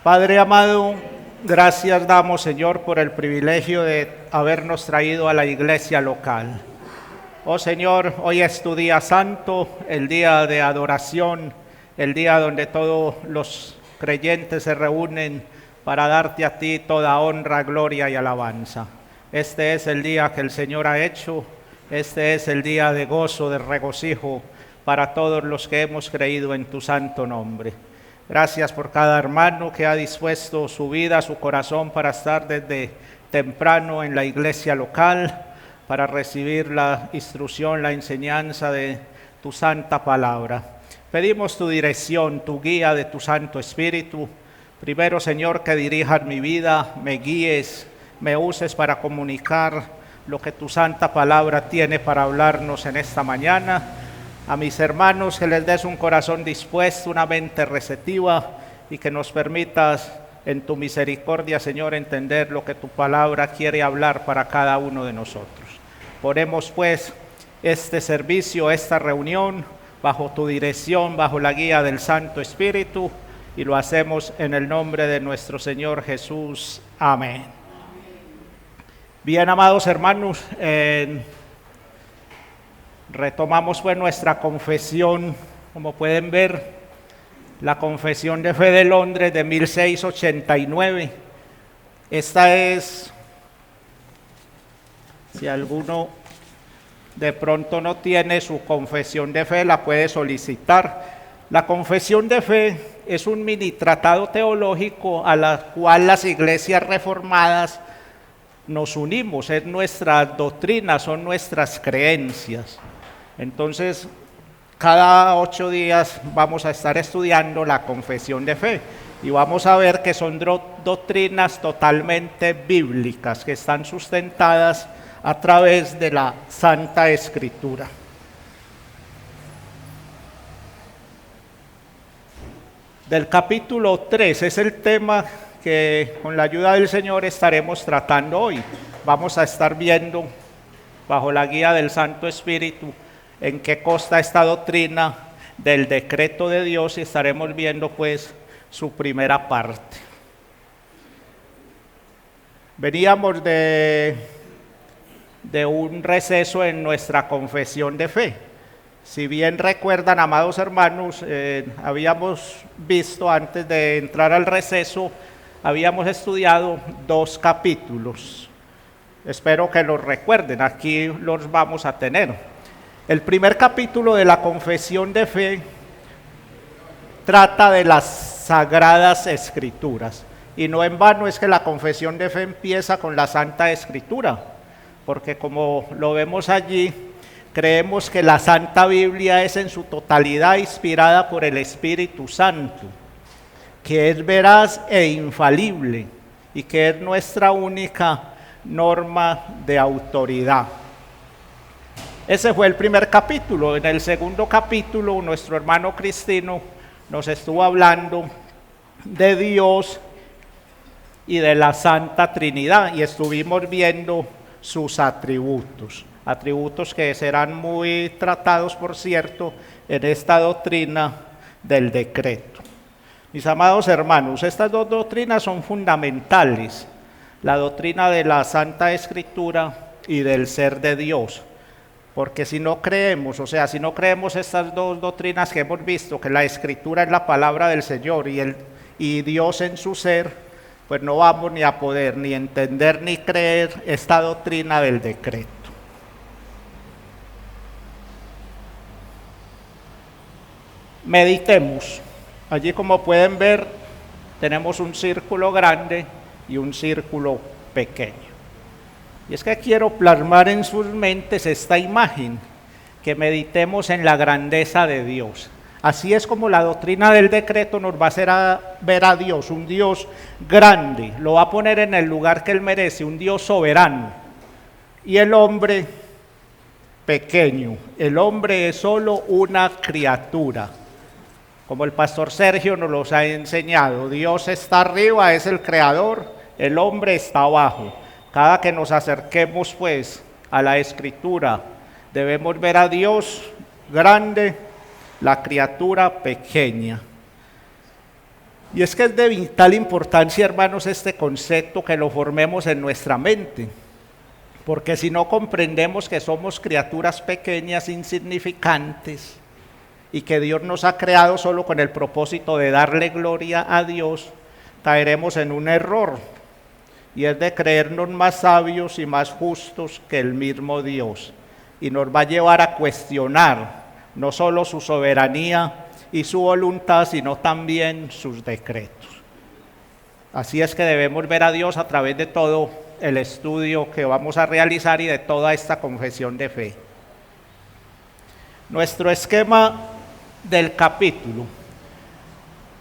Padre amado, gracias damos, Señor, por el privilegio de habernos traído a la iglesia local. Oh Señor, hoy es tu día santo, el día de adoración, el día donde todos los creyentes se reúnen para darte a ti toda honra, gloria y alabanza. Este es el día que el Señor ha hecho, este es el día de gozo, de regocijo para todos los que hemos creído en tu santo nombre. Gracias por cada hermano que ha dispuesto su vida, su corazón para estar desde temprano en la iglesia local, para recibir la instrucción, la enseñanza de tu santa palabra. Pedimos tu dirección, tu guía de tu Santo Espíritu. Primero, Señor, que dirijas mi vida, me guíes, me uses para comunicar lo que tu santa palabra tiene para hablarnos en esta mañana. A mis hermanos que les des un corazón dispuesto, una mente receptiva y que nos permitas en tu misericordia, Señor, entender lo que tu palabra quiere hablar para cada uno de nosotros. Ponemos pues este servicio, esta reunión bajo tu dirección, bajo la guía del Santo Espíritu y lo hacemos en el nombre de nuestro Señor Jesús. Amén. Bien, amados hermanos, retomamos pues nuestra confesión, como pueden ver, la Confesión de Fe de Londres de 1689. Esta es, si alguno de pronto no tiene su confesión de fe, la puede solicitar. La confesión de fe es un mini tratado teológico a la cual las iglesias reformadas nos unimos, es nuestra doctrina, son nuestras creencias. Entonces, cada 8 días vamos a estar estudiando la confesión de fe y vamos a ver que son doctrinas totalmente bíblicas que están sustentadas a través de la Santa Escritura. Del capítulo 3 es el tema que con la ayuda del Señor estaremos tratando hoy. Vamos a estar viendo bajo la guía del Santo Espíritu en qué consta esta doctrina del decreto de Dios y estaremos viendo pues su primera parte. Veníamos de un receso en nuestra confesión de fe. Si bien recuerdan, amados hermanos, habíamos visto antes de entrar al receso, habíamos estudiado 2 capítulos. Espero que los recuerden, aquí los vamos a tener. El primer capítulo de la confesión de fe trata de las Sagradas Escrituras. Y no en vano es que la confesión de fe empieza con la Santa Escritura, porque como lo vemos allí, creemos que la Santa Biblia es en su totalidad inspirada por el Espíritu Santo, que es veraz e infalible y que es nuestra única norma de autoridad. Ese fue el primer capítulo. En el segundo capítulo, nuestro hermano Cristino nos estuvo hablando de Dios y de la Santa Trinidad y estuvimos viendo sus atributos que serán muy tratados, por cierto, en esta doctrina del decreto. Mis amados hermanos, estas 2 doctrinas son fundamentales, la doctrina de la Santa Escritura y del ser de Dios. Porque si no creemos, si no creemos estas 2 doctrinas que hemos visto, que la Escritura es la palabra del Señor y Dios en su ser, pues no vamos ni a poder ni entender ni creer esta doctrina del decreto. Meditemos. Allí, como pueden ver, tenemos un círculo grande y un círculo pequeño. Y es que quiero plasmar en sus mentes esta imagen, que meditemos en la grandeza de Dios. Así es como la doctrina del decreto nos va a hacer ver a Dios, un Dios grande, lo va a poner en el lugar que Él merece, un Dios soberano. Y el hombre pequeño, el hombre es solo una criatura. Como el pastor Sergio nos los ha enseñado, Dios está arriba, es el creador, el hombre está abajo. Cada que nos acerquemos pues a la Escritura, debemos ver a Dios grande, la criatura pequeña. Y es que es de vital importancia, hermanos, este concepto que lo formemos en nuestra mente, porque si no comprendemos que somos criaturas pequeñas, insignificantes, y que Dios nos ha creado solo con el propósito de darle gloria a Dios, caeremos en un error, y es de creernos más sabios y más justos que el mismo Dios, y nos va a llevar a cuestionar no solo su soberanía y su voluntad, sino también sus decretos. Así es que debemos ver a Dios a través de todo el estudio que vamos a realizar y de toda esta confesión de fe. Nuestro esquema del capítulo.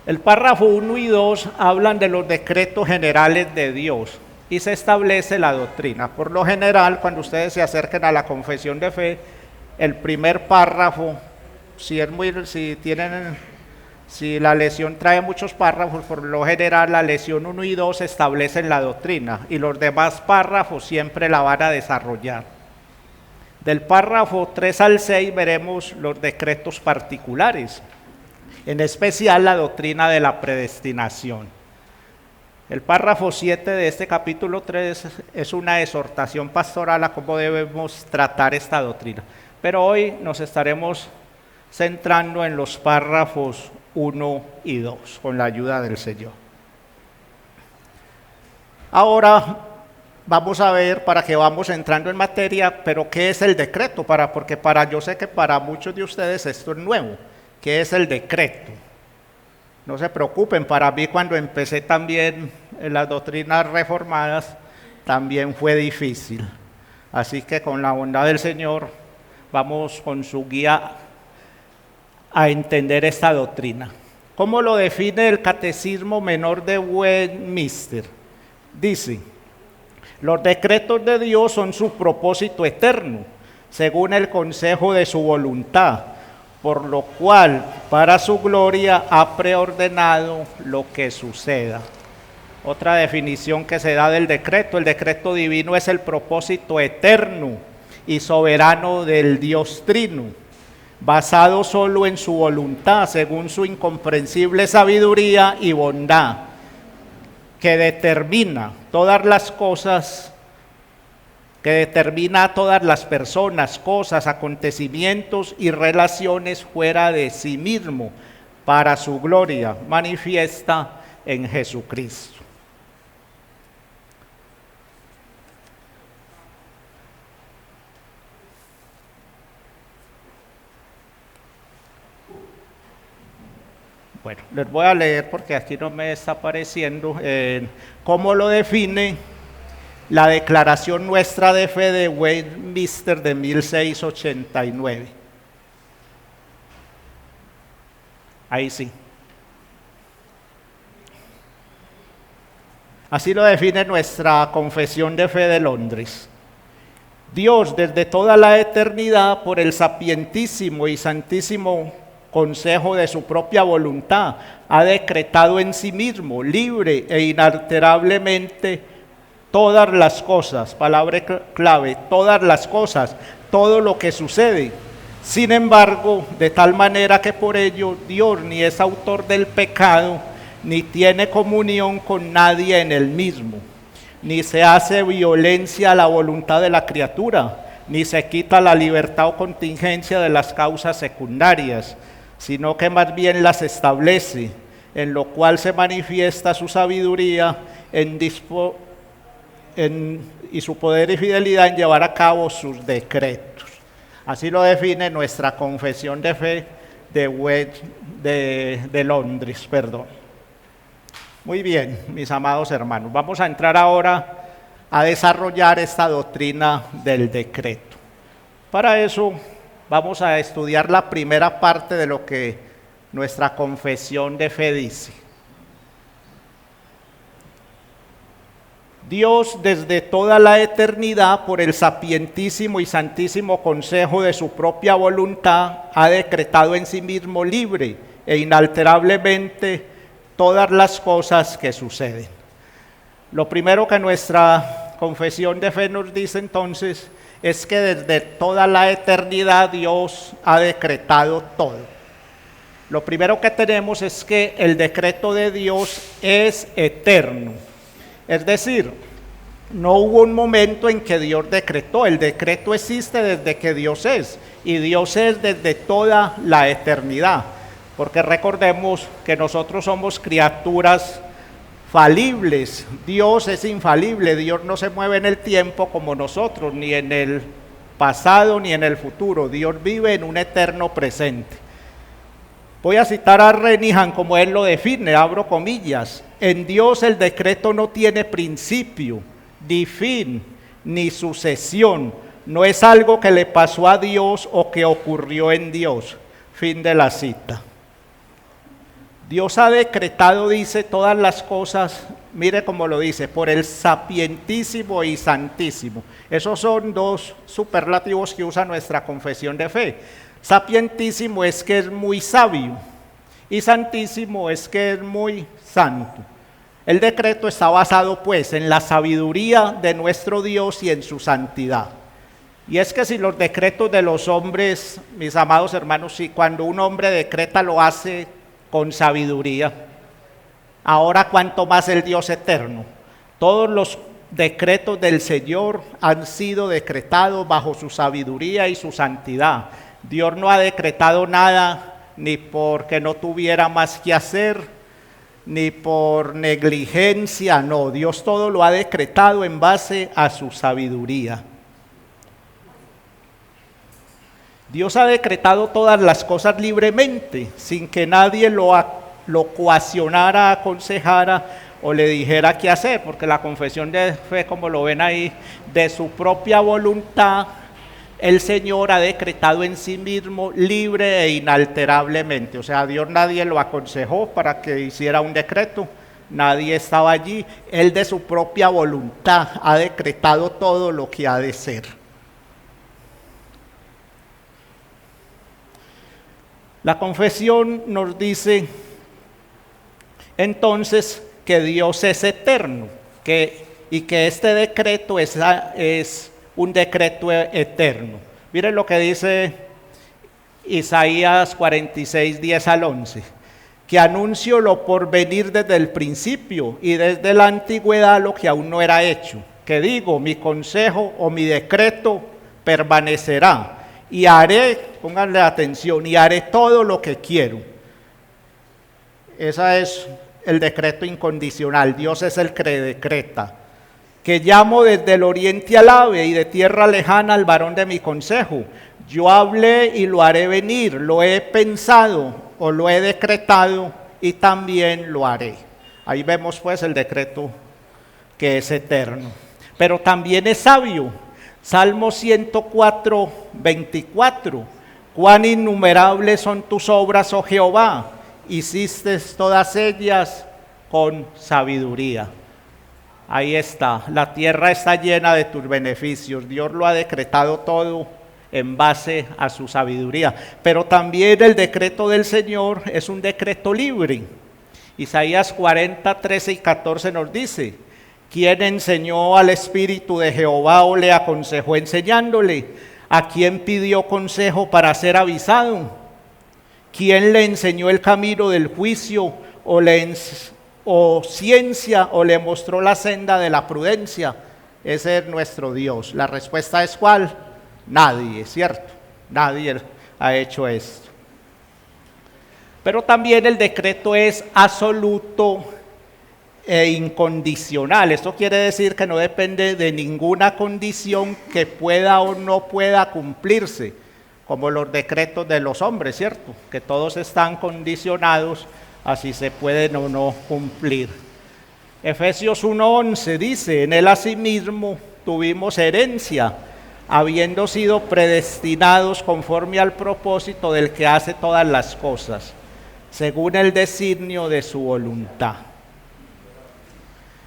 El párrafo 1 y 2 hablan de los decretos generales de Dios y se establece la doctrina. Por lo general, cuando ustedes se acerquen a la confesión de fe, el primer párrafo, si la lección trae muchos párrafos, por lo general la lección 1 y 2 establecen la doctrina y los demás párrafos siempre la van a desarrollar. Del párrafo 3 al 6 veremos los decretos particulares, en especial la doctrina de la predestinación. El párrafo 7 de este capítulo 3 es una exhortación pastoral a cómo debemos tratar esta doctrina, pero hoy nos estaremos centrando en los párrafos 1 y 2, con la ayuda del Señor. Ahora vamos a ver, para que vamos entrando en materia, pero ¿qué es el decreto? Porque yo sé que para muchos de ustedes esto es nuevo. ¿Qué es el decreto? No se preocupen, para mí cuando empecé también en las doctrinas reformadas, también fue difícil. Así que con la bondad del Señor, vamos con su guía a entender esta doctrina. ¿Cómo lo define el Catecismo Menor de Westminster? Dice: los decretos de Dios son su propósito eterno, según el consejo de su voluntad, por lo cual para su gloria ha preordenado lo que suceda. Otra definición que se da del decreto: el decreto divino es el propósito eterno y soberano del Dios Trino, basado solo en su voluntad, según su incomprensible sabiduría y bondad, que determina todas las cosas, que determina a todas las personas, cosas, acontecimientos y relaciones fuera de sí mismo, para su gloria manifiesta en Jesucristo. Bueno, les voy a leer porque aquí no me está apareciendo cómo lo define la Declaración Nuestra de Fe de Westminster de 1689. Ahí sí. Así lo define nuestra Confesión de Fe de Londres. Dios, desde toda la eternidad, por el sapientísimo y santísimo consejo de su propia voluntad, ha decretado en sí mismo, libre e inalterablemente, todas las cosas, palabra clave, todas las cosas, todo lo que sucede. Sin embargo, de tal manera que por ello Dios ni es autor del pecado, ni tiene comunión con nadie en el mismo, ni se hace violencia a la voluntad de la criatura, ni se quita la libertad o contingencia de las causas secundarias, sino que más bien las establece, en lo cual se manifiesta su sabiduría y su poder y fidelidad en llevar a cabo sus decretos. Así lo define nuestra Confesión de Fe de Londres. Muy bien, mis amados hermanos, vamos a entrar ahora a desarrollar esta doctrina del decreto. Para eso vamos a estudiar la primera parte de lo que nuestra Confesión de Fe dice. Dios, desde toda la eternidad, por el sapientísimo y santísimo consejo de su propia voluntad, ha decretado en sí mismo libre e inalterablemente todas las cosas que suceden. Lo primero que nuestra Confesión de Fe nos dice entonces es que desde toda la eternidad Dios ha decretado todo. Lo primero que tenemos es que el decreto de Dios es eterno. Es decir, no hubo un momento en que Dios decretó, el decreto existe desde que Dios es, y Dios es desde toda la eternidad, porque recordemos que nosotros somos criaturas falibles, Dios es infalible, Dios no se mueve en el tiempo como nosotros, ni en el pasado ni en el futuro, Dios vive en un eterno presente. Voy a citar a Renihan como él lo define, abro comillas, en Dios el decreto no tiene principio, ni fin, ni sucesión, no es algo que le pasó a Dios o que ocurrió en Dios. Fin de la cita. Dios ha decretado, dice, todas las cosas, mire cómo lo dice, por el sapientísimo y santísimo. Esos son dos superlativos que usa nuestra confesión de fe. Sapientísimo es que es muy sabio y santísimo es que es muy santo. El decreto está basado pues en la sabiduría de nuestro Dios y en su santidad. Y es que si los decretos de los hombres, mis amados hermanos, si cuando un hombre decreta lo hace con sabiduría, ahora cuánto más el Dios eterno. Todos los decretos del Señor han sido decretados bajo su sabiduría y su santidad. Dios no ha decretado nada ni porque no tuviera más que hacer, ni por negligencia, no. Dios todo lo ha decretado en base a su sabiduría. Dios ha decretado todas las cosas libremente, sin que nadie lo coaccionara, aconsejara o le dijera qué hacer, porque la confesión de fe, como lo ven ahí, de su propia voluntad, el Señor ha decretado en sí mismo libre e inalterablemente. O sea, a Dios nadie lo aconsejó para que hiciera un decreto, nadie estaba allí. Él de su propia voluntad ha decretado todo lo que ha de ser. La confesión nos dice entonces que Dios es eterno y que este decreto es un decreto eterno. Miren lo que dice Isaías 46, 10 al 11, que anuncio lo por venir desde el principio y desde la antigüedad lo que aún no era hecho, que digo, mi consejo o mi decreto permanecerá y haré, pónganle atención, y haré todo lo que quiero. Ese es el decreto incondicional, Dios es el que decreta. Que llamo desde el oriente al ave y de tierra lejana al varón de mi consejo. Yo hablé y lo haré venir, lo he pensado o lo he decretado y también lo haré. Ahí vemos pues el decreto que es eterno, pero también es sabio. Salmo 104, 24. Cuán innumerables son tus obras, oh Jehová, hiciste todas ellas con sabiduría. Ahí está, la tierra está llena de tus beneficios, Dios lo ha decretado todo en base a su sabiduría, pero también el decreto del Señor es un decreto libre. Isaías 40, 13 y 14 nos dice, ¿quién enseñó al Espíritu de Jehová o le aconsejó enseñándole? ¿A quién pidió consejo para ser avisado? ¿Quién le enseñó el camino del juicio o ciencia o le mostró la senda de la prudencia? Ese es nuestro Dios. La respuesta es ¿cuál? Nadie, ¿cierto? Nadie ha hecho esto. Pero también el decreto es absoluto e incondicional. Esto quiere decir que no depende de ninguna condición que pueda o no pueda cumplirse, como los decretos de los hombres, ¿cierto? Que todos están condicionados así se pueden o no cumplir. Efesios 1:11 dice, en él asimismo tuvimos herencia, habiendo sido predestinados conforme al propósito del que hace todas las cosas, según el designio de su voluntad.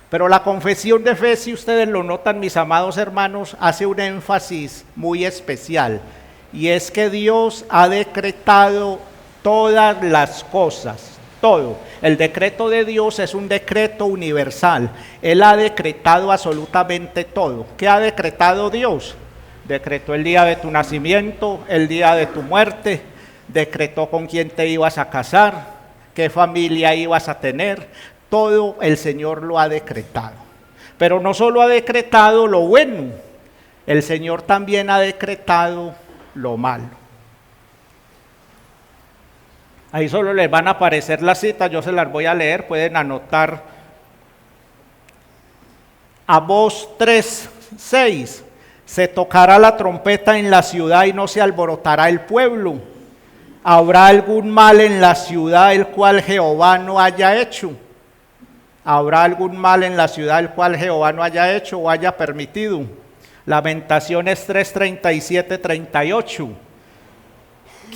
Pero la confesión de fe, si ustedes lo notan, mis amados hermanos, hace un énfasis muy especial, y es que Dios ha decretado todas las cosas. Todo. El decreto de Dios es un decreto universal. Él ha decretado absolutamente todo. ¿Qué ha decretado Dios? Decretó el día de tu nacimiento, el día de tu muerte, decretó con quién te ibas a casar, qué familia ibas a tener. Todo el Señor lo ha decretado. Pero no solo ha decretado lo bueno, el Señor también ha decretado lo malo. Ahí solo les van a aparecer las citas, yo se las voy a leer, pueden anotar. Amós 3:6, se tocará la trompeta en la ciudad y no se alborotará el pueblo. ¿Habrá algún mal en la ciudad el cual Jehová no haya hecho? ¿Habrá algún mal en la ciudad el cual Jehová no haya hecho o haya permitido? Lamentaciones 3:37-38.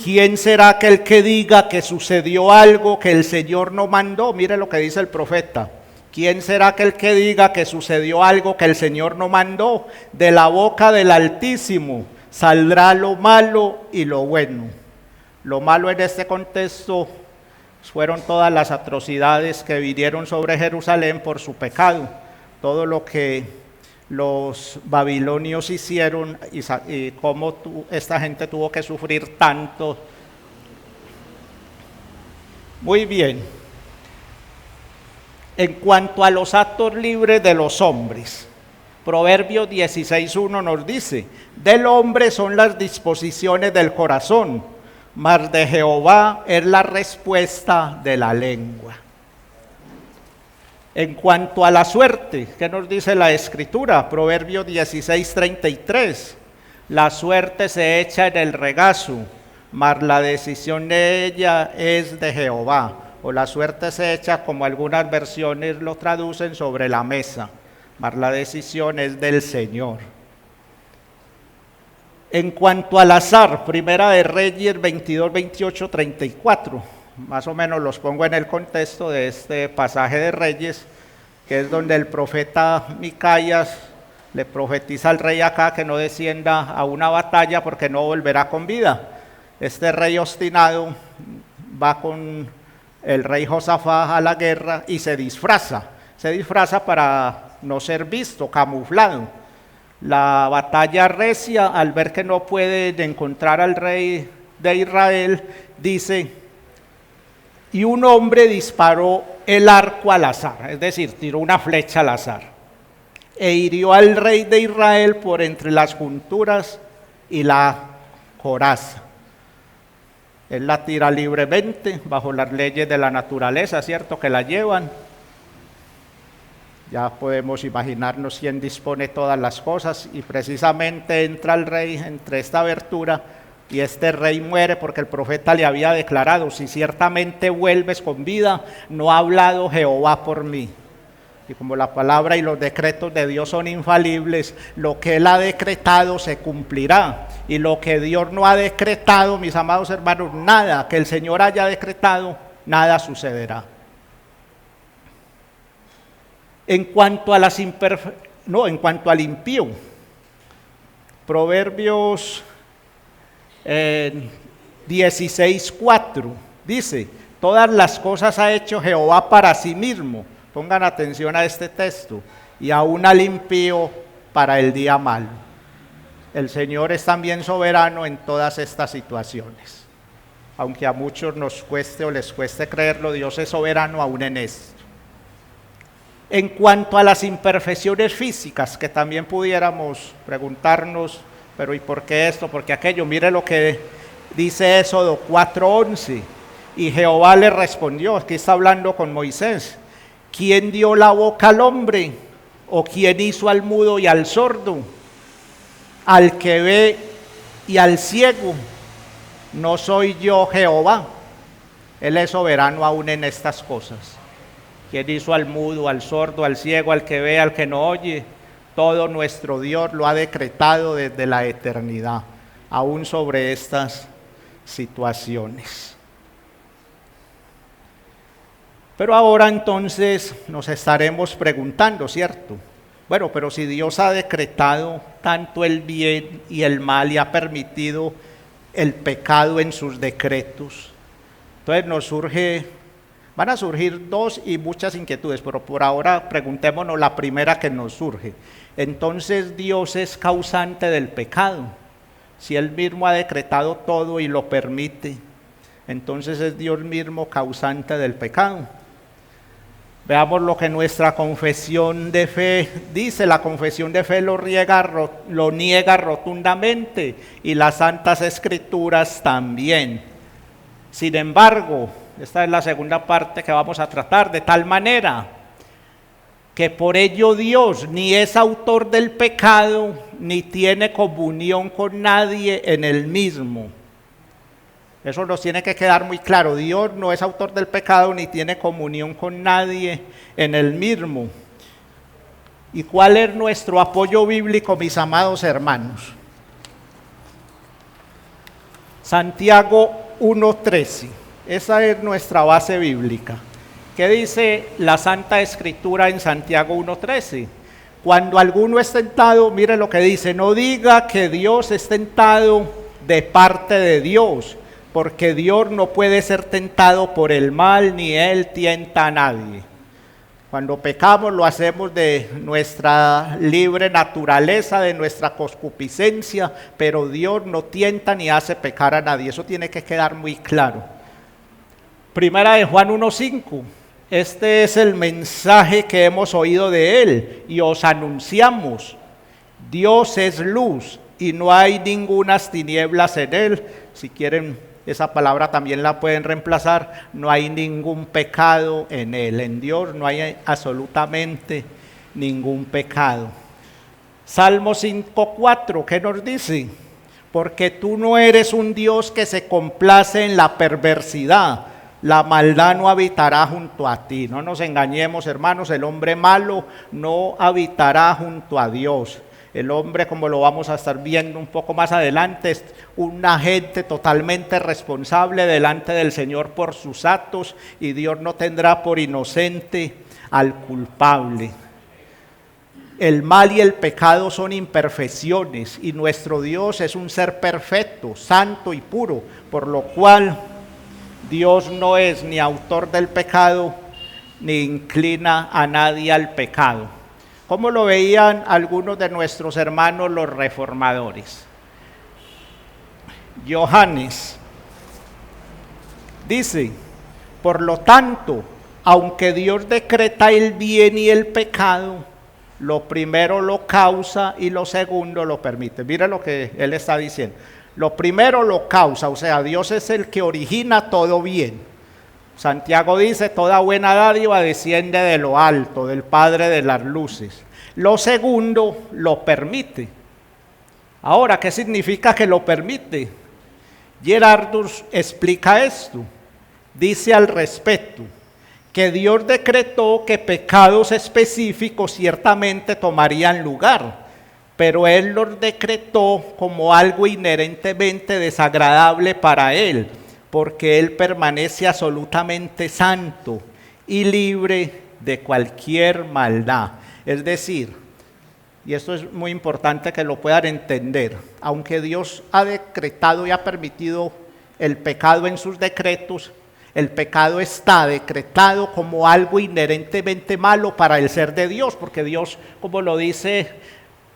¿Quién será aquel que diga que sucedió algo que el Señor no mandó? Mire lo que dice el profeta. ¿Quién será aquel que diga que sucedió algo que el Señor no mandó? De la boca del Altísimo saldrá lo malo y lo bueno. Lo malo en este contexto fueron todas las atrocidades que vinieron sobre Jerusalén por su pecado. Todo lo que los babilonios hicieron y cómo esta gente tuvo que sufrir tanto. Muy bien. En cuanto a los actos libres de los hombres, Proverbios 16:1 nos dice: del hombre son las disposiciones del corazón, mas de Jehová es la respuesta de la lengua. En cuanto a la suerte, ¿qué nos dice la Escritura? Proverbios 16:33, la suerte se echa en el regazo, mas la decisión de ella es de Jehová. O la suerte se echa, como algunas versiones lo traducen, sobre la mesa, mas la decisión es del Señor. En cuanto al azar, Primera de Reyes 22, 28, 34, más o menos los pongo en el contexto de este pasaje de Reyes, que es donde el profeta Micaías le profetiza al rey acá que no descienda a una batalla porque no volverá con vida. Este rey obstinado va con el rey Josafat a la guerra y se disfraza para no ser visto, camuflado. La batalla recia, al ver que no pueden encontrar al rey de Israel, dice: y un hombre disparó el arco al azar, es decir, tiró una flecha al azar, e hirió al rey de Israel por entre las junturas y la coraza. Él la tira libremente, bajo las leyes de la naturaleza, ¿cierto?, que la llevan. Ya podemos imaginarnos quién dispone todas las cosas, y precisamente entra el rey entre esta abertura, y este rey muere porque el profeta le había declarado: si ciertamente vuelves con vida, no ha hablado Jehová por mí. Y como la palabra y los decretos de Dios son infalibles, lo que Él ha decretado se cumplirá. Y lo que Dios no ha decretado, mis amados hermanos, nada que el Señor haya decretado, nada sucederá. En cuanto a en cuanto al impío, Proverbios 16:4 dice: todas las cosas ha hecho Jehová para sí mismo. Pongan atención a este texto. Y aún al impío para el día malo. El Señor es también soberano en todas estas situaciones. Aunque a muchos nos cueste o les cueste creerlo, Dios es soberano aún en esto. En cuanto a las imperfecciones físicas, que también pudiéramos preguntarnos: pero ¿y por qué esto? ¿Por qué aquello? Mire lo que dice Éxodo 4:11. Y Jehová le respondió, aquí está hablando con Moisés: ¿quién dio la boca al hombre? ¿O quién hizo al mudo y al sordo? Al que ve y al ciego. ¿No soy yo Jehová? Él es soberano aún en estas cosas. ¿Quién hizo al mudo, al sordo, al ciego, al que ve, al que no oye? Todo nuestro Dios lo ha decretado desde la eternidad, aún sobre estas situaciones. Pero ahora entonces nos estaremos preguntando, ¿cierto? Bueno, pero si Dios ha decretado tanto el bien y el mal y ha permitido el pecado en sus decretos, entonces van a surgir dos y muchas inquietudes, pero por ahora preguntémonos la primera que nos surge. Entonces, ¿Dios es causante del pecado? Si Él mismo ha decretado todo y lo permite, entonces es Dios mismo causante del pecado. Veamos lo que nuestra confesión de fe dice. La confesión de fe lo niega rotundamente, y las Santas Escrituras también. Sin embargo, esta es la segunda parte que vamos a tratar, de tal manera que por ello Dios ni es autor del pecado, ni tiene comunión con nadie en el mismo. Eso nos tiene que quedar muy claro. Dios no es autor del pecado, ni tiene comunión con nadie en el mismo. ¿Y cuál es nuestro apoyo bíblico, mis amados hermanos? Santiago 1:13. Esa es nuestra base bíblica. ¿Qué dice la Santa Escritura en Santiago 1:13? Cuando alguno es tentado, mire lo que dice: no diga que Dios es tentado de parte de Dios, porque Dios no puede ser tentado por el mal, ni Él tienta a nadie. Cuando pecamos lo hacemos de nuestra libre naturaleza, de nuestra concupiscencia, pero Dios no tienta ni hace pecar a nadie. Eso tiene que quedar muy claro. Primera de Juan 1:5. Este es el mensaje que hemos oído de Él y os anunciamos. Dios es luz y no hay ningunas tinieblas en Él. Si quieren, esa palabra también la pueden reemplazar. No hay ningún pecado en Él. En Dios no hay absolutamente ningún pecado. Salmo 5:4, ¿qué nos dice? Porque tú no eres un Dios que se complace en la perversidad. La maldad no habitará junto a ti. No nos engañemos, hermanos, el hombre malo no habitará junto a Dios. El hombre, como lo vamos a estar viendo un poco más adelante, es un agente totalmente responsable delante del Señor por sus actos, y Dios no tendrá por inocente al culpable. El mal y el pecado son imperfecciones, y nuestro Dios es un ser perfecto, santo y puro, por lo cual Dios no es ni autor del pecado, ni inclina a nadie al pecado. ¿Cómo lo veían algunos de nuestros hermanos los reformadores? Johannes dice: por lo tanto, aunque Dios decreta el bien y el pecado, lo primero lo causa y lo segundo lo permite. Mira lo que él está diciendo. Lo primero lo causa, o sea, Dios es el que origina todo bien. Santiago dice: toda buena dádiva desciende de lo alto, del Padre de las luces. Lo segundo lo permite. Ahora, ¿qué significa que lo permite? Gerardus explica esto. Dice al respecto que Dios decretó que pecados específicos ciertamente tomarían lugar, pero Él los decretó como algo inherentemente desagradable para Él, porque Él permanece absolutamente santo y libre de cualquier maldad. Es decir, y esto es muy importante que lo puedan entender, aunque Dios ha decretado y ha permitido el pecado en sus decretos, el pecado está decretado como algo inherentemente malo para el ser de Dios, porque Dios, como lo dice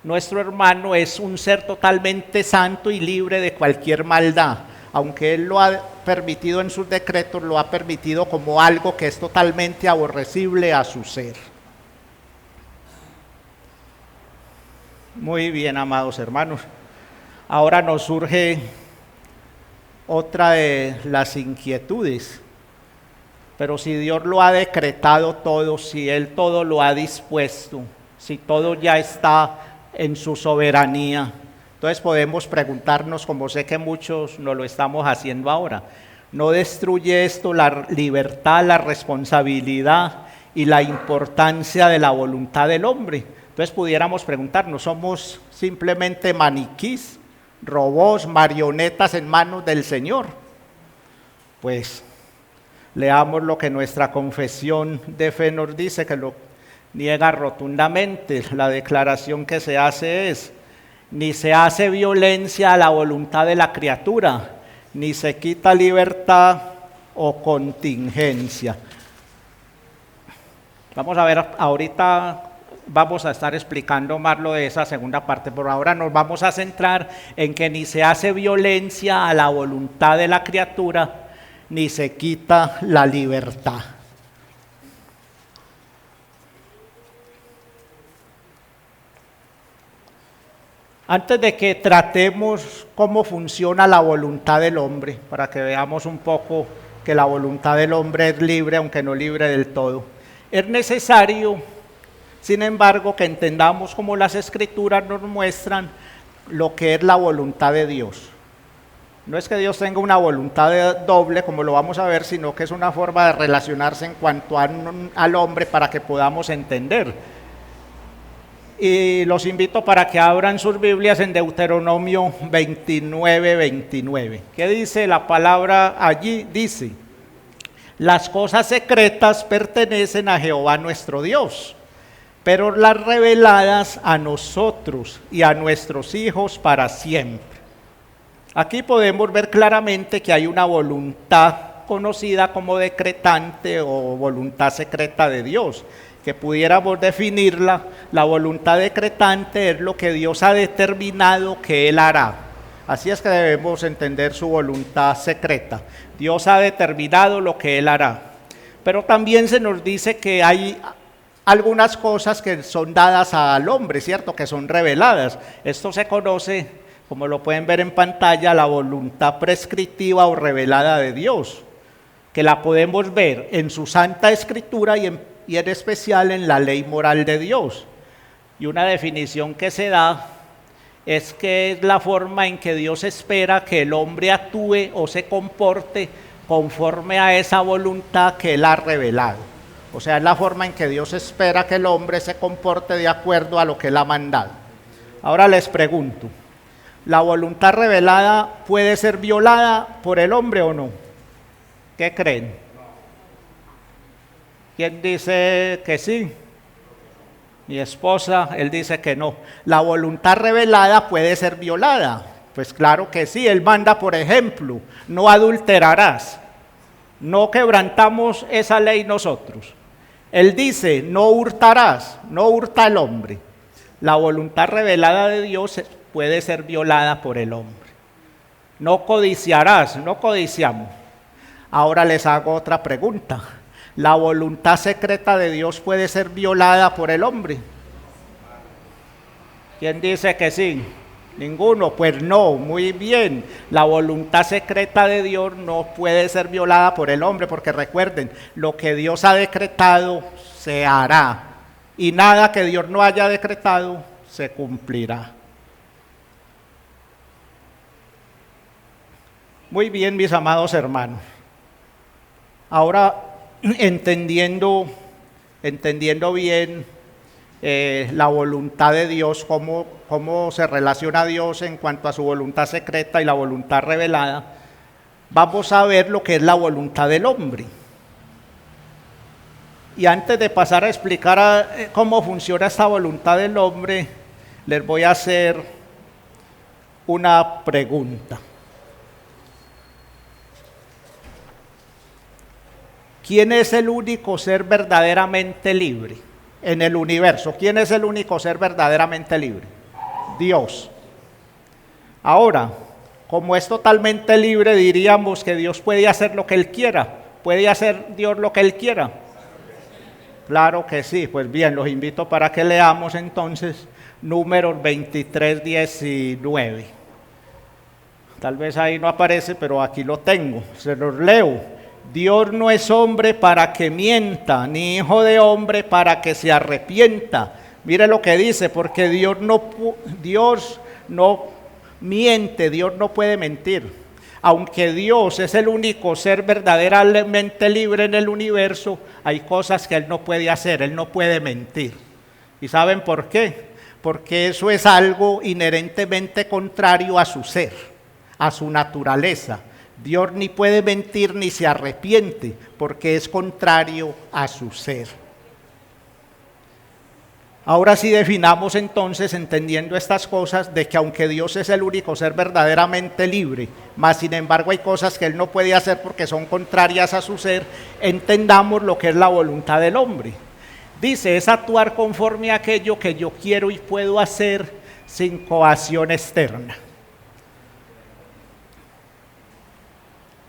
nuestro hermano, es un ser totalmente santo y libre de cualquier maldad. Aunque Él lo ha permitido en sus decretos, lo ha permitido como algo que es totalmente aborrecible a su ser. Muy bien, amados hermanos. Ahora nos surge otra de las inquietudes. Pero si Dios lo ha decretado todo, si Él todo lo ha dispuesto, si todo ya está en su soberanía, entonces podemos preguntarnos, como sé que muchos no lo estamos haciendo ahora, ¿no destruye esto la libertad, la responsabilidad y la importancia de la voluntad del hombre? Entonces pudiéramos preguntarnos, ¿somos simplemente maniquís, robots, marionetas en manos del Señor? Pues leamos lo que nuestra confesión de fe nos dice, que lo niega rotundamente. La declaración que se hace es: ni se hace violencia a la voluntad de la criatura, ni se quita libertad o contingencia. Vamos a ver, ahorita vamos a estar explicando más lo de esa segunda parte. Por ahora nos vamos a centrar en que ni se hace violencia a la voluntad de la criatura, ni se quita la libertad. Antes de que tratemos cómo funciona la voluntad del hombre, para que veamos un poco que la voluntad del hombre es libre, aunque no libre del todo, es necesario, sin embargo, que entendamos cómo las Escrituras nos muestran lo que es la voluntad de Dios. No es que Dios tenga una voluntad doble, como lo vamos a ver, sino que es una forma de relacionarse en cuanto al hombre para que podamos entender. Y los invito para que abran sus Biblias en Deuteronomio 29:29. ¿Qué dice la palabra allí? Dice: las cosas secretas pertenecen a Jehová nuestro Dios, pero las reveladas a nosotros y a nuestros hijos para siempre. Aquí podemos ver claramente que hay una voluntad conocida como decretante o voluntad secreta de Dios, que pudiéramos definirla. La voluntad decretante es lo que Dios ha determinado que Él hará. Así es que debemos entender su voluntad secreta. Dios ha determinado lo que Él hará. Pero también se nos dice que hay algunas cosas que son dadas al hombre, ¿cierto? Que son reveladas. Esto se conoce, como lo pueden ver en pantalla, la voluntad prescriptiva o revelada de Dios, que la podemos ver en su Santa Escritura y en especial en la ley moral de Dios. Y una definición que se da es que es la forma en que Dios espera que el hombre actúe o se comporte conforme a esa voluntad que Él ha revelado. O sea, es la forma en que Dios espera que el hombre se comporte de acuerdo a lo que Él ha mandado. Ahora les pregunto, ¿la voluntad revelada puede ser violada por el hombre o no? ¿Qué creen? ¿Quién dice que sí? Mi esposa, él dice que no. ¿La voluntad revelada puede ser violada? Pues claro que sí. Él manda, por ejemplo, no adulterarás. No quebrantamos esa ley nosotros. Él dice, no hurtarás, no hurta el hombre. La voluntad revelada de Dios puede ser violada por el hombre. No codiciarás, no codiciamos. Ahora les hago otra pregunta. ¿La voluntad secreta de Dios puede ser violada por el hombre? ¿Quién dice que sí? Ninguno. Pues no, muy bien. La voluntad secreta de Dios no puede ser violada por el hombre, porque recuerden, lo que Dios ha decretado se hará, y nada que Dios no haya decretado se cumplirá. Muy bien, mis amados hermanos. Ahora, entendiendo bien la voluntad de Dios, cómo se relaciona Dios en cuanto a su voluntad secreta y la voluntad revelada, vamos a ver lo que es la voluntad del hombre. Y antes de pasar a explicar cómo funciona esta voluntad del hombre, les voy a hacer una pregunta. ¿Quién es el único ser verdaderamente libre en el universo? ¿Quién es el único ser verdaderamente libre? Dios. Ahora, como es totalmente libre, diríamos que Dios puede hacer lo que Él quiera. ¿Puede hacer Dios lo que Él quiera? Claro que sí. Pues bien, los invito para que leamos entonces Números 23:19. Tal vez ahí no aparece, pero aquí lo tengo. Se los leo. Dios no es hombre para que mienta, ni hijo de hombre para que se arrepienta. Mire lo que dice, porque Dios no miente, Dios no puede mentir. Aunque Dios es el único ser verdaderamente libre en el universo, hay cosas que Él no puede hacer, Él no puede mentir. ¿Y saben por qué? Porque eso es algo inherentemente contrario a su ser, a su naturaleza. Dios ni puede mentir ni se arrepiente, porque es contrario a su ser. Ahora sí definamos entonces, entendiendo estas cosas, de que aunque Dios es el único ser verdaderamente libre, mas sin embargo hay cosas que Él no puede hacer porque son contrarias a su ser, entendamos lo que es la voluntad del hombre. Dice, es actuar conforme a aquello que yo quiero y puedo hacer sin coacción externa.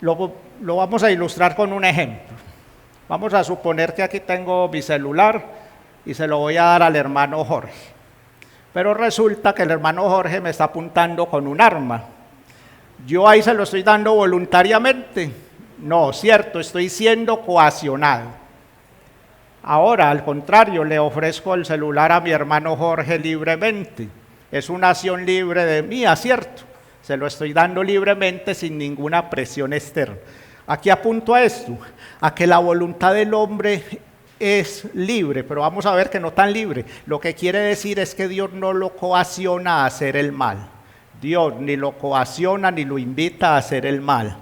Lo vamos a ilustrar con un ejemplo. Vamos a suponer que aquí tengo mi celular y se lo voy a dar al hermano Jorge. Pero resulta que el hermano Jorge me está apuntando con un arma. ¿Yo ahí se lo estoy dando voluntariamente? No, cierto, estoy siendo coaccionado. Ahora, al contrario, le ofrezco el celular a mi hermano Jorge libremente. Es una acción libre de mía, ¿cierto? Se lo estoy dando libremente sin ninguna presión externa. Aquí apunto a esto, a que la voluntad del hombre es libre, pero vamos a ver que no tan libre. Lo que quiere decir es que Dios no lo coacciona a hacer el mal. Dios ni lo coacciona ni lo invita a hacer el mal.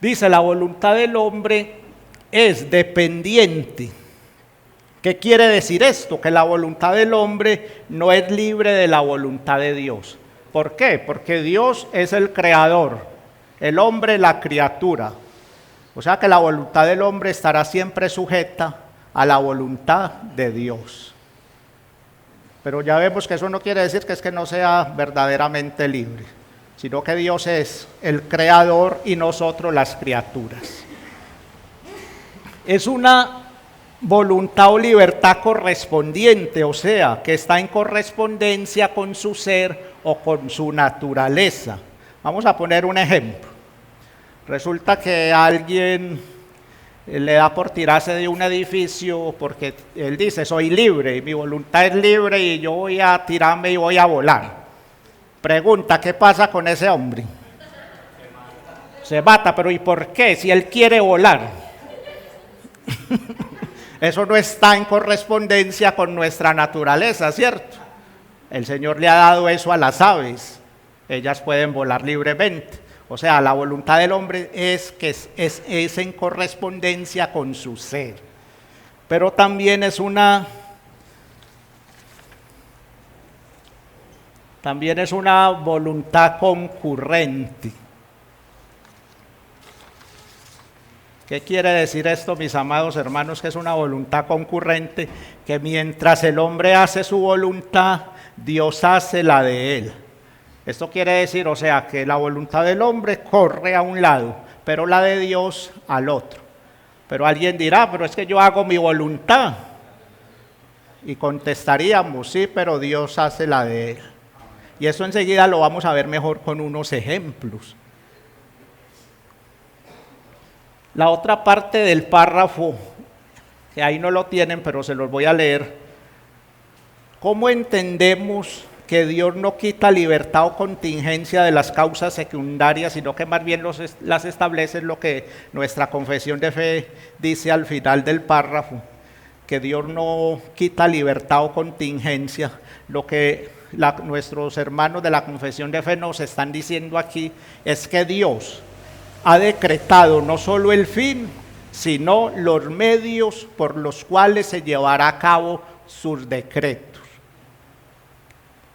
Dice, la voluntad del hombre es dependiente. ¿Qué quiere decir esto? Que la voluntad del hombre no es libre de la voluntad de Dios. ¿Por qué? Porque Dios es el creador, el hombre la criatura. O sea que la voluntad del hombre estará siempre sujeta a la voluntad de Dios. Pero ya vemos que eso no quiere decir que es que no sea verdaderamente libre, sino que Dios es el creador y nosotros las criaturas. Es una voluntad o libertad correspondiente, o sea, que está en correspondencia con su ser o con su naturaleza. Vamos a poner un ejemplo. Resulta que alguien le da por tirarse de un edificio porque él dice, soy libre, mi voluntad es libre y yo voy a tirarme y voy a volar. Pregunta, ¿qué pasa con ese hombre? Se mata, pero ¿y por qué? Si él quiere volar. Eso no está en correspondencia con nuestra naturaleza, ¿cierto? El Señor le ha dado eso a las aves, ellas pueden volar libremente. O sea, la voluntad del hombre es en correspondencia con su ser. Pero también es una voluntad concurrente. ¿Qué quiere decir esto, mis amados hermanos? Que es una voluntad concurrente, que mientras el hombre hace su voluntad, Dios hace la de él. Esto quiere decir, o sea, que la voluntad del hombre corre a un lado, pero la de Dios al otro. Pero alguien dirá, pero es que yo hago mi voluntad. Y contestaríamos, sí, pero Dios hace la de él. Y eso enseguida lo vamos a ver mejor con unos ejemplos. La otra parte del párrafo, que ahí no lo tienen, pero se los voy a leer. ¿Cómo entendemos que Dios no quita libertad o contingencia de las causas secundarias, sino que más bien las establece? Lo que nuestra confesión de fe dice al final del párrafo, que Dios no quita libertad o contingencia. Lo que nuestros hermanos de la confesión de fe nos están diciendo aquí es que Dios ha decretado no solo el fin, sino los medios por los cuales se llevará a cabo sus decretos.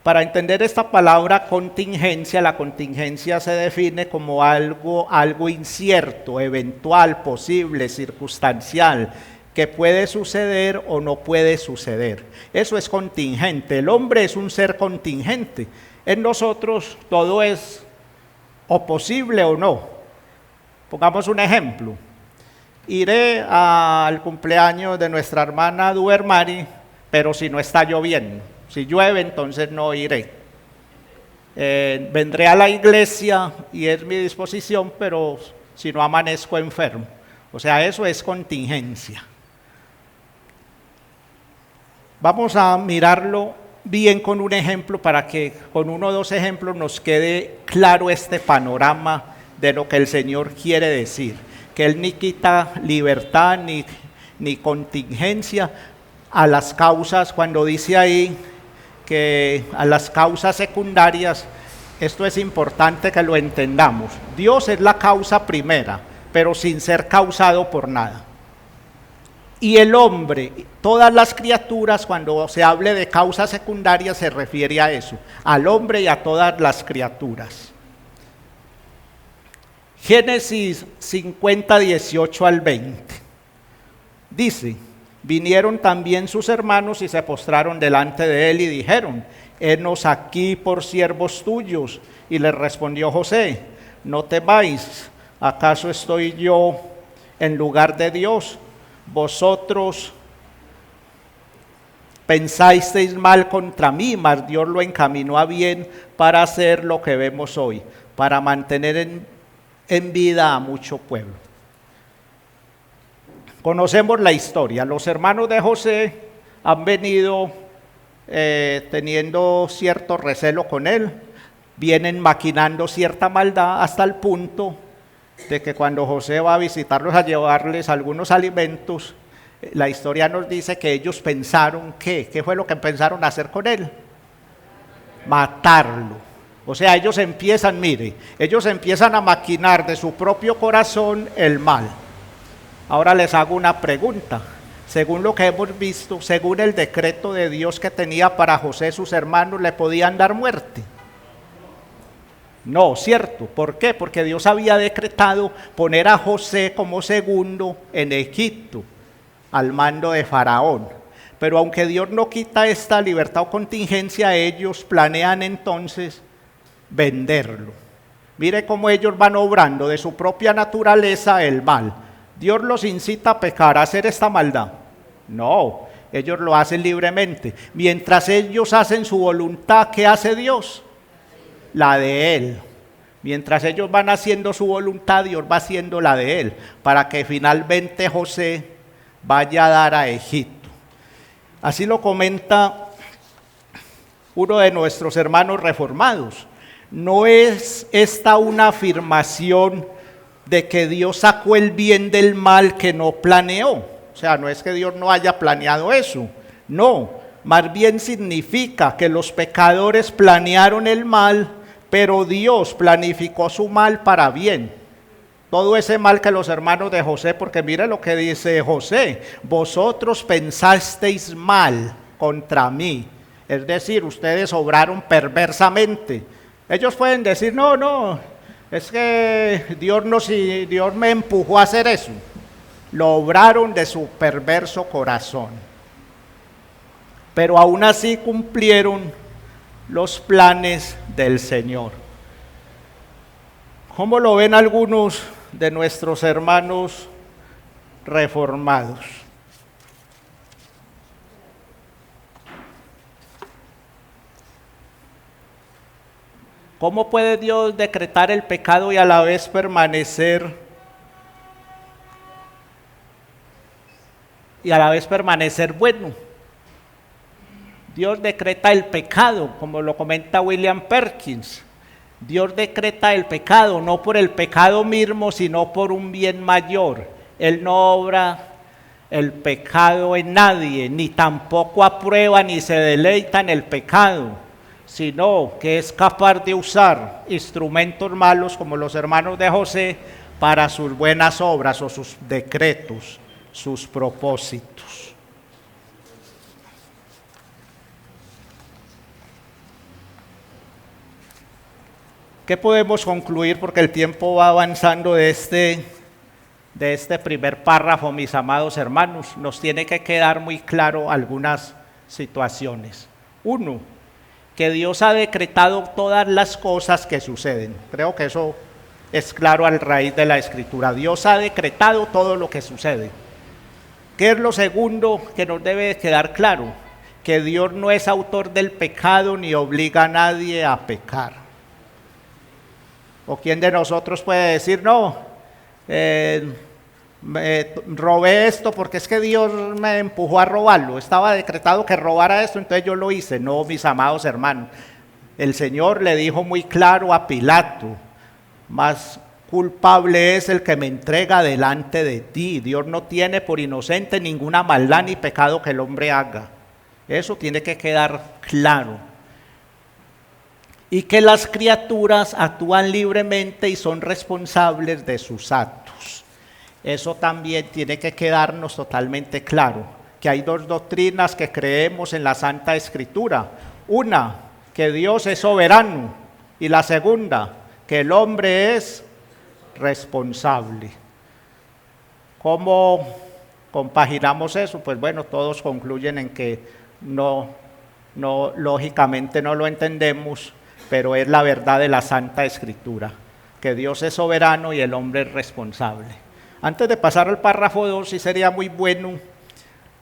Para entender esta palabra contingencia, la contingencia se define como algo incierto, eventual, posible, circunstancial, que puede suceder o no puede suceder. Eso es contingente. El hombre es un ser contingente. En nosotros todo es o posible o no. Pongamos un ejemplo. Iré al cumpleaños de nuestra hermana Duermari, pero si no está lloviendo. Si llueve, entonces no iré. Vendré a la iglesia y es mi disposición, pero si no amanezco enfermo. O sea, eso es contingencia. Vamos a mirarlo bien con un ejemplo para que con uno o dos ejemplos nos quede claro este panorama de lo que el Señor quiere decir. Que Él ni quita libertad ni contingencia a las causas, cuando dice ahí que a las causas secundarias. Esto es importante que lo entendamos. Dios es la causa primera, pero sin ser causado por nada. Y el hombre, todas las criaturas, cuando se hable de causa secundaria, se refiere a eso, al hombre y a todas las criaturas. Génesis 50, 18 al 20. Dice: vinieron también sus hermanos y se postraron delante de él y dijeron: henos aquí por siervos tuyos. Y le respondió José: no temáis, ¿acaso estoy yo en lugar de Dios? Vosotros pensasteis mal contra mí, mas Dios lo encaminó a bien para hacer lo que vemos hoy, para mantener en vida a mucho pueblo. Conocemos la historia. Los hermanos de José han venido teniendo cierto recelo con él, vienen maquinando cierta maldad hasta el punto de que cuando José va a visitarlos a llevarles algunos alimentos, la historia nos dice que ellos pensaron ¿qué fue lo que pensaron hacer con él? Matarlo. O sea, ellos empiezan a maquinar de su propio corazón el mal. Ahora les hago una pregunta. Según lo que hemos visto, según el decreto de Dios que tenía para José, sus hermanos le podían dar muerte. No, ¿cierto? ¿Por qué? Porque Dios había decretado poner a José como segundo en Egipto, al mando de Faraón. Pero aunque Dios no quita esta libertad o contingencia, ellos planean entonces venderlo. Mire cómo ellos van obrando de su propia naturaleza el mal. ¿Dios los incita a pecar, a hacer esta maldad? No, ellos lo hacen libremente. Mientras ellos hacen su voluntad, ¿qué hace Dios? La de Él. Mientras ellos van haciendo su voluntad, Dios va haciendo la de Él, para que finalmente José vaya a dar a Egipto. Así lo comenta uno de nuestros hermanos reformados. No es esta una afirmación de que Dios sacó el bien del mal que no planeó. O sea, no es que Dios no haya planeado eso. No, más bien significa que los pecadores planearon el mal, pero Dios planificó su mal para bien. Todo ese mal que los hermanos de José, porque mire lo que dice José: vosotros pensasteis mal contra mí. Es decir, ustedes obraron perversamente. Ellos pueden decir, no, es que Dios me empujó a hacer eso. Lo obraron de su perverso corazón. Pero aún así cumplieron los planes del Señor. ¿Cómo lo ven algunos de nuestros hermanos reformados? ¿Cómo puede Dios decretar el pecado y a la vez permanecer bueno? Dios decreta el pecado, como lo comenta William Perkins. Dios decreta el pecado, no por el pecado mismo, sino por un bien mayor. Él no obra el pecado en nadie, ni tampoco aprueba ni se deleita en el pecado, sino que es capaz de usar instrumentos malos como los hermanos de José para sus buenas obras o sus decretos, sus propósitos. ¿Qué podemos concluir? Porque el tiempo va avanzando de este primer párrafo, mis amados hermanos. Nos tiene que quedar muy claro algunas situaciones. Uno, que Dios ha decretado todas las cosas que suceden. Creo que eso es claro a raíz de la Escritura. Dios ha decretado todo lo que sucede. ¿Qué es lo segundo que nos debe quedar claro? Que Dios no es autor del pecado ni obliga a nadie a pecar. ¿O quién de nosotros puede decir, no, robé esto porque es que Dios me empujó a robarlo? Estaba decretado que robara esto, entonces yo lo hice. No, mis amados hermanos. El Señor le dijo muy claro a Pilato: más culpable es el que me entrega delante de ti. Dios no tiene por inocente ninguna maldad ni pecado que el hombre haga. Eso tiene que quedar claro. Y que las criaturas actúan libremente y son responsables de sus actos. Eso también tiene que quedarnos totalmente claro, que hay dos doctrinas que creemos en la Santa Escritura. Una, que Dios es soberano, y la segunda, que el hombre es responsable. ¿Cómo compaginamos eso? Pues bueno, todos concluyen en que lógicamente no lo entendemos, pero es la verdad de la Santa Escritura. que Dios es soberano y el hombre es responsable. Antes de pasar al párrafo 2, sí sería muy bueno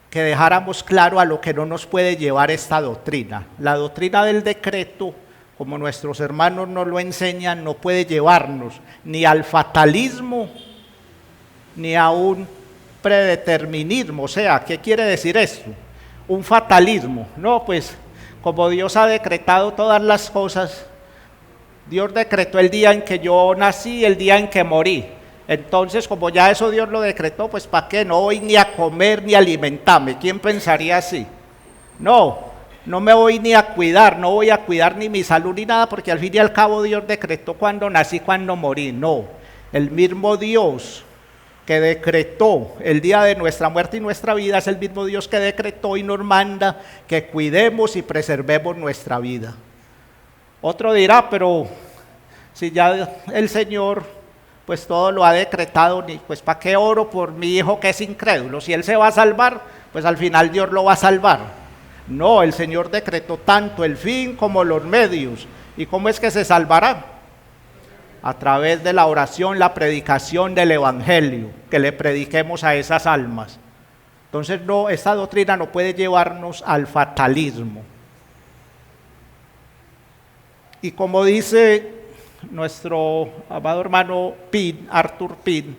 que dejáramos claro a lo que no nos puede llevar esta doctrina. La doctrina del decreto, como nuestros hermanos nos lo enseñan, no puede llevarnos ni al fatalismo, ni a un predeterminismo. O sea, ¿qué quiere decir esto? Un fatalismo. No, pues como Dios ha decretado todas las cosas, Dios decretó el día en que yo nací, el día en que morí. Entonces, como ya eso Dios lo decretó, pues ¿para qué? No voy ni a comer ni a alimentarme. ¿Quién pensaría así? No me voy ni a cuidar, no voy a cuidar ni mi salud ni nada, porque al fin y al cabo Dios decretó cuando nací, cuando morí. No, el mismo Dios que decretó el día de nuestra muerte y nuestra vida es el mismo Dios que decretó y nos manda que cuidemos y preservemos nuestra vida. Otro dirá, pero si ya el Señor pues todo lo ha decretado, pues ¿para qué oro por mi hijo que es incrédulo? Si él se va a salvar, pues al final Dios lo va a salvar. No, el Señor decretó tanto el fin como los medios. ¿Y cómo es que se salvará? A través de la oración, la predicación del Evangelio, que le prediquemos a esas almas. Entonces no, esta doctrina no puede llevarnos al fatalismo. Y como dice nuestro amado hermano Arthur Pink,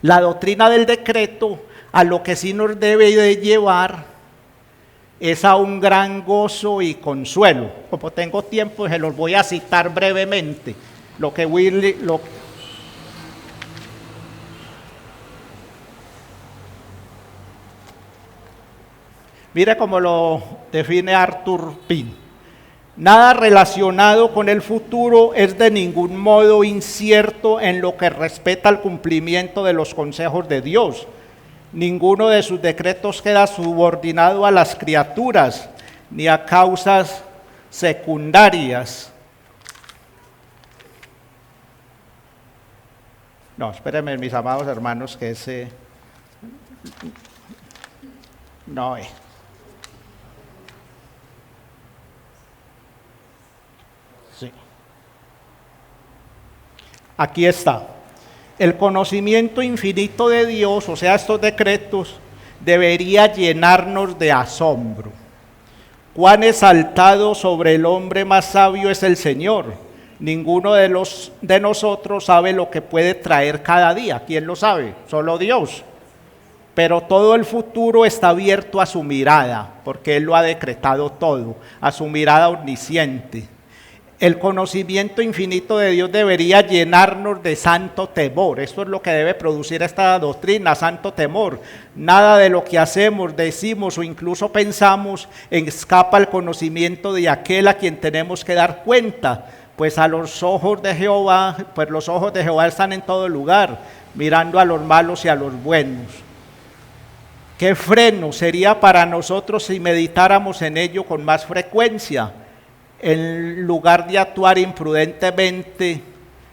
la doctrina del decreto a lo que sí nos debe de llevar es a un gran gozo y consuelo. Como tengo tiempo, se los voy a citar brevemente. Mire cómo lo define Arthur Pink. Nada relacionado con el futuro es de ningún modo incierto en lo que respecta al cumplimiento de los consejos de Dios. Ninguno de sus decretos queda subordinado a las criaturas ni a causas secundarias. No, espérenme, mis amados hermanos, que ese no es. Sí. Aquí está. El conocimiento infinito de Dios, o sea, estos decretos, debería llenarnos de asombro. Cuán exaltado sobre el hombre más sabio es el Señor. Ninguno de nosotros sabe lo que puede traer cada día. ¿Quién lo sabe? Solo Dios. Pero todo el futuro está abierto a su mirada, porque Él lo ha decretado todo, a su mirada omnisciente. El conocimiento infinito de Dios debería llenarnos de santo temor. Esto es lo que debe producir esta doctrina, santo temor. Nada de lo que hacemos, decimos o incluso pensamos escapa al conocimiento de aquel a quien tenemos que dar cuenta. Pues a los ojos de Jehová, pues los ojos de Jehová están en todo lugar, mirando a los malos y a los buenos. ¿Qué freno sería para nosotros si meditáramos en ello con más frecuencia? En lugar de actuar imprudentemente,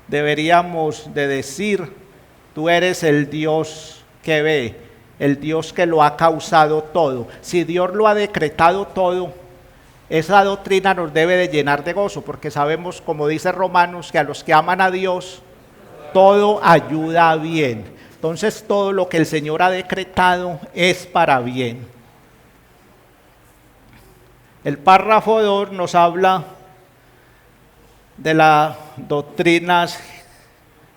deberíamos de decir, tú eres el Dios que ve, el Dios que lo ha causado todo. Si Dios lo ha decretado todo, esa doctrina nos debe de llenar de gozo, porque sabemos, como dice Romanos, que a los que aman a Dios, todo ayuda bien. Entonces todo lo que el Señor ha decretado es para bien. El párrafo 2 nos habla de las doctrinas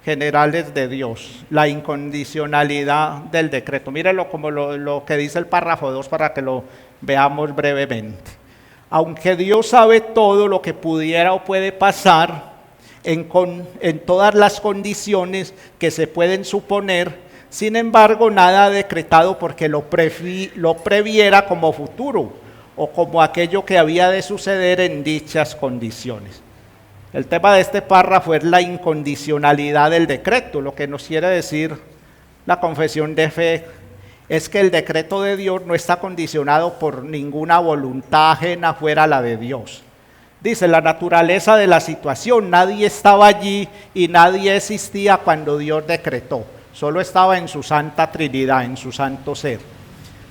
generales de Dios, la incondicionalidad del decreto. Mírenlo como lo que dice el párrafo 2 para que lo veamos brevemente. Aunque Dios sabe todo lo que pudiera o puede pasar en todas las condiciones que se pueden suponer, sin embargo nada ha decretado porque lo previera como futuro o como aquello que había de suceder en dichas condiciones. El tema de este párrafo es la incondicionalidad del decreto. Lo que nos quiere decir la confesión de fe es que el decreto de Dios no está condicionado por ninguna voluntad ajena fuera la de Dios. Dice, la naturaleza de la situación, nadie estaba allí y nadie existía cuando Dios decretó. Solo estaba en su santa Trinidad, en su santo ser.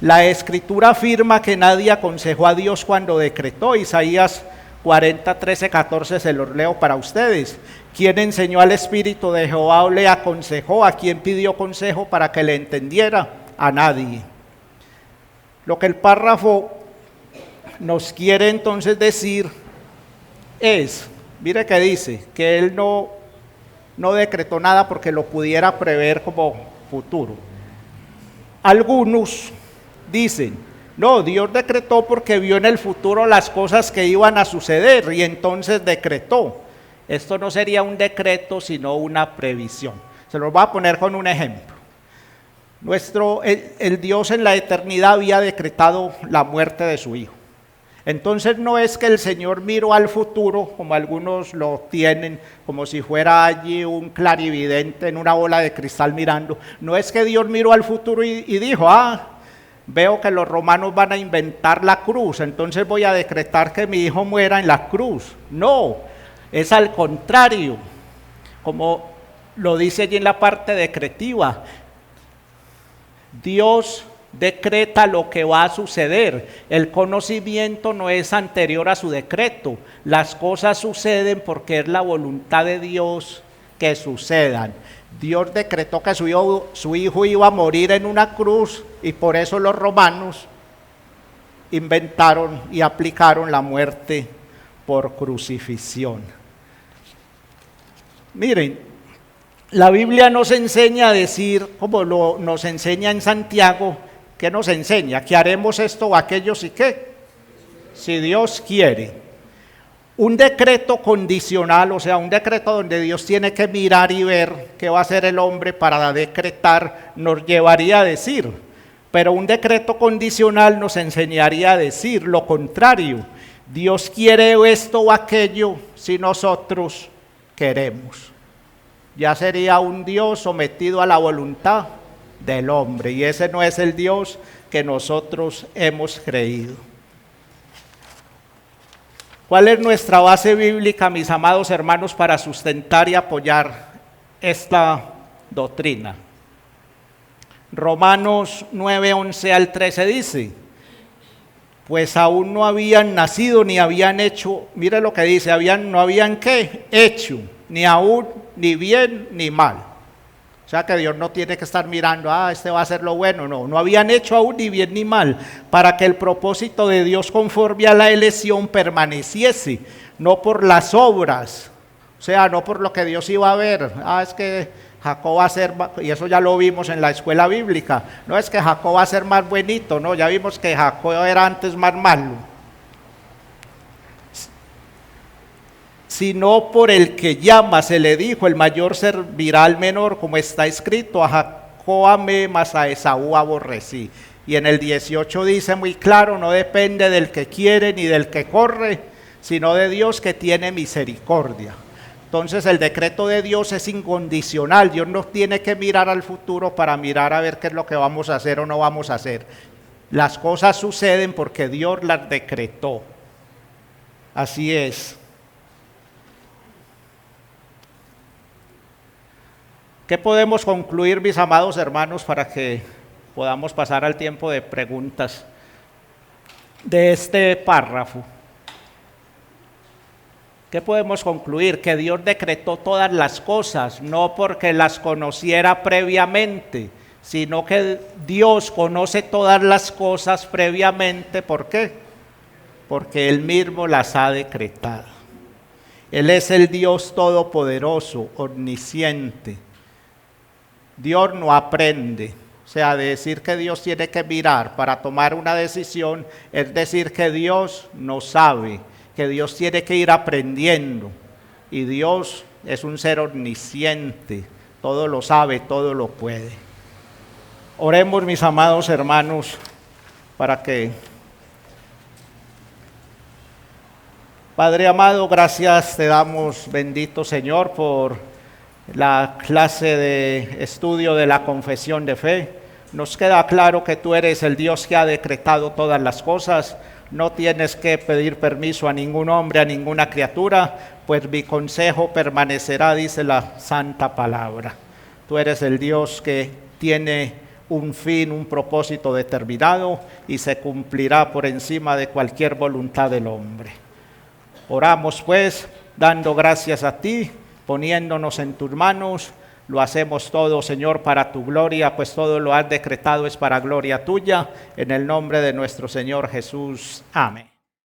La Escritura afirma que nadie aconsejó a Dios cuando decretó. Isaías 40, 13, 14 se los leo para ustedes. ¿Quién enseñó al Espíritu de Jehová o le aconsejó? ¿A quién pidió consejo para que le entendiera? A nadie. Lo que el párrafo nos quiere entonces decir es, mire que dice, que él no decretó nada porque lo pudiera prever como futuro. Algunos dicen, no, Dios decretó porque vio en el futuro las cosas que iban a suceder y entonces decretó. Esto no sería un decreto, sino una previsión. Se los voy a poner con un ejemplo. El Dios en la eternidad había decretado la muerte de su Hijo. Entonces no es que el Señor miró al futuro, como algunos lo tienen, como si fuera allí un clarividente en una bola de cristal mirando. No es que Dios miró al futuro y dijo, veo que los romanos van a inventar la cruz, entonces voy a decretar que mi hijo muera en la cruz. No, es al contrario, como lo dice allí en la parte decretiva. Dios decreta lo que va a suceder. El conocimiento no es anterior a su decreto. Las cosas suceden porque es la voluntad de Dios que sucedan. Dios decretó que su hijo iba a morir en una cruz y por eso los romanos inventaron y aplicaron la muerte por crucifixión. Miren, la Biblia nos enseña a decir, como nos enseña en Santiago, ¿qué nos enseña? Que haremos esto o aquello, ¿sí qué? Si Dios quiere. Un decreto condicional, o sea, un decreto donde Dios tiene que mirar y ver qué va a hacer el hombre para decretar, nos llevaría a decir. Pero un decreto condicional nos enseñaría a decir lo contrario. Dios quiere esto o aquello si nosotros queremos. Ya sería un Dios sometido a la voluntad del hombre, y ese no es el Dios que nosotros hemos creído. ¿Cuál es nuestra base bíblica, mis amados hermanos, para sustentar y apoyar esta doctrina? Romanos 9, 11 al 13 dice, pues aún no habían nacido ni habían hecho, mire lo que dice, no habían ¿qué? Hecho, ni aún, ni bien, ni mal. O sea que Dios no tiene que estar mirando, este va a ser lo bueno, no habían hecho aún ni bien ni mal, para que el propósito de Dios conforme a la elección permaneciese, no por las obras, o sea, no por lo que Dios iba a ver, es que Jacob va a ser, y eso ya lo vimos en la escuela bíblica, no es que Jacob va a ser más buenito, no, ya vimos que Jacob era antes más malo, sino por el que llama, se le dijo, el mayor servirá al menor, como está escrito, a Jacob amé, mas a Esaú aborrecí. Y en el 18 dice muy claro, no depende del que quiere ni del que corre, sino de Dios que tiene misericordia. Entonces el decreto de Dios es incondicional. Dios no tiene que mirar al futuro para mirar a ver qué es lo que vamos a hacer o no vamos a hacer. Las cosas suceden porque Dios las decretó. Así es. ¿Qué podemos concluir, mis amados hermanos, para que podamos pasar al tiempo de preguntas de este párrafo? ¿Qué podemos concluir? Que Dios decretó todas las cosas, no porque las conociera previamente, sino que Dios conoce todas las cosas previamente. ¿Por qué? Porque Él mismo las ha decretado. Él es el Dios todopoderoso, omnisciente. Dios no aprende. O sea, decir que Dios tiene que mirar para tomar una decisión, es decir que Dios no sabe, que Dios tiene que ir aprendiendo. Y Dios es un ser omnisciente, todo lo sabe, todo lo puede. Oremos, mis amados hermanos, para que... Padre amado, gracias te damos, bendito Señor, por la clase de estudio de la confesión de fe. Nos queda claro que tú eres el Dios que ha decretado todas las cosas. No tienes que pedir permiso a ningún hombre, a ninguna criatura, pues mi consejo permanecerá, dice la santa palabra. Tú eres el Dios que tiene un fin, un propósito determinado y se cumplirá por encima de cualquier voluntad del hombre. Oramos pues, dando gracias a ti, poniéndonos en tus manos. Lo hacemos todo, Señor, para tu gloria, pues todo lo has decretado es para gloria tuya. En el nombre de nuestro Señor Jesús. Amén.